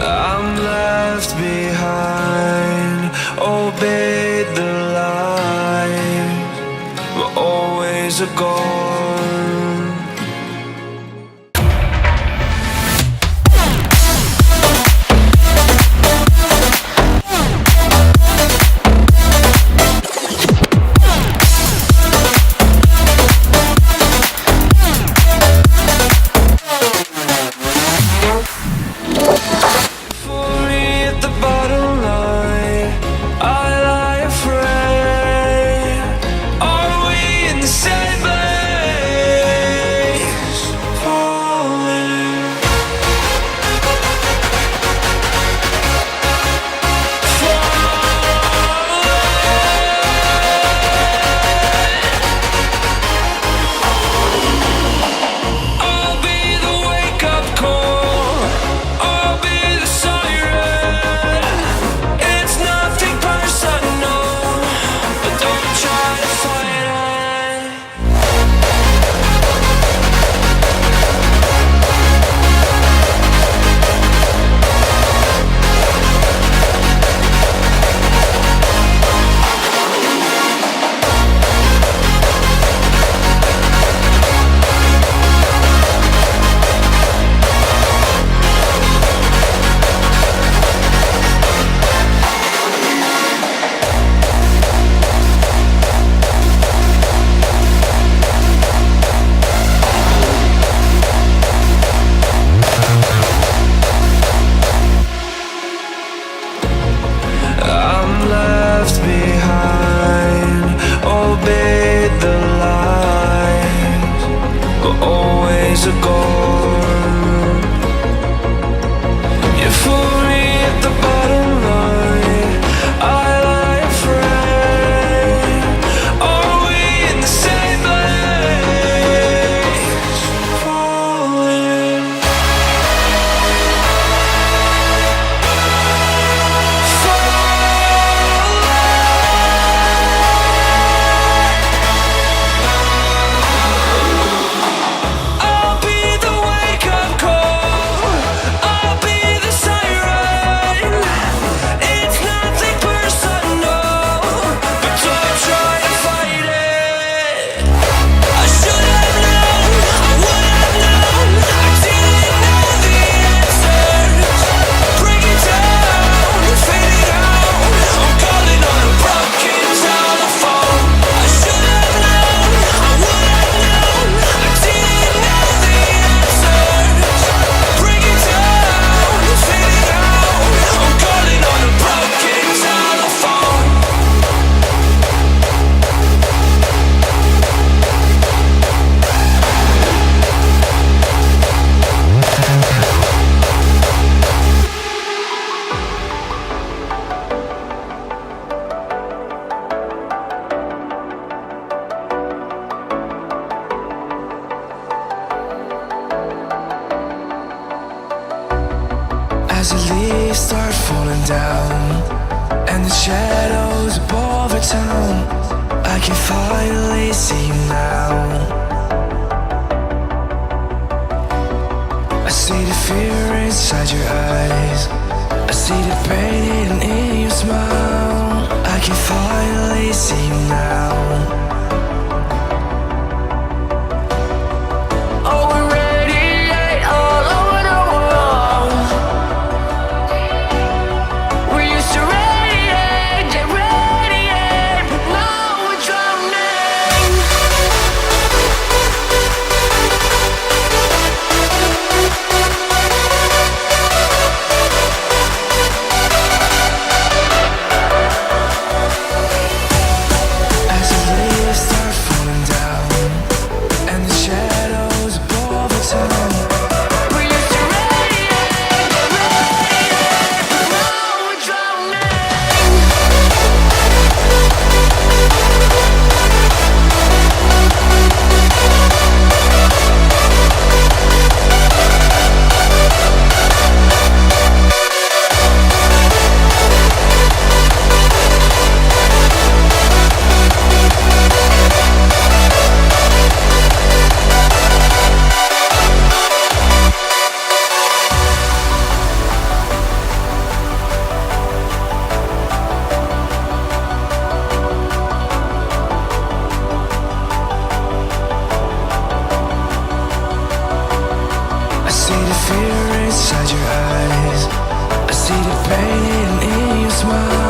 I'm left behind, obeyed the lies, but always a gone. A gone. Yeah, for me at the bottom line, I lie afraid. Are we in the same place? Falling. As the leaves start falling down and the shadows above the town, I can finally see you now. I see the fear inside your eyes, I see the pain hidden in your smile. I can finally see you now. As the radiating in your smile.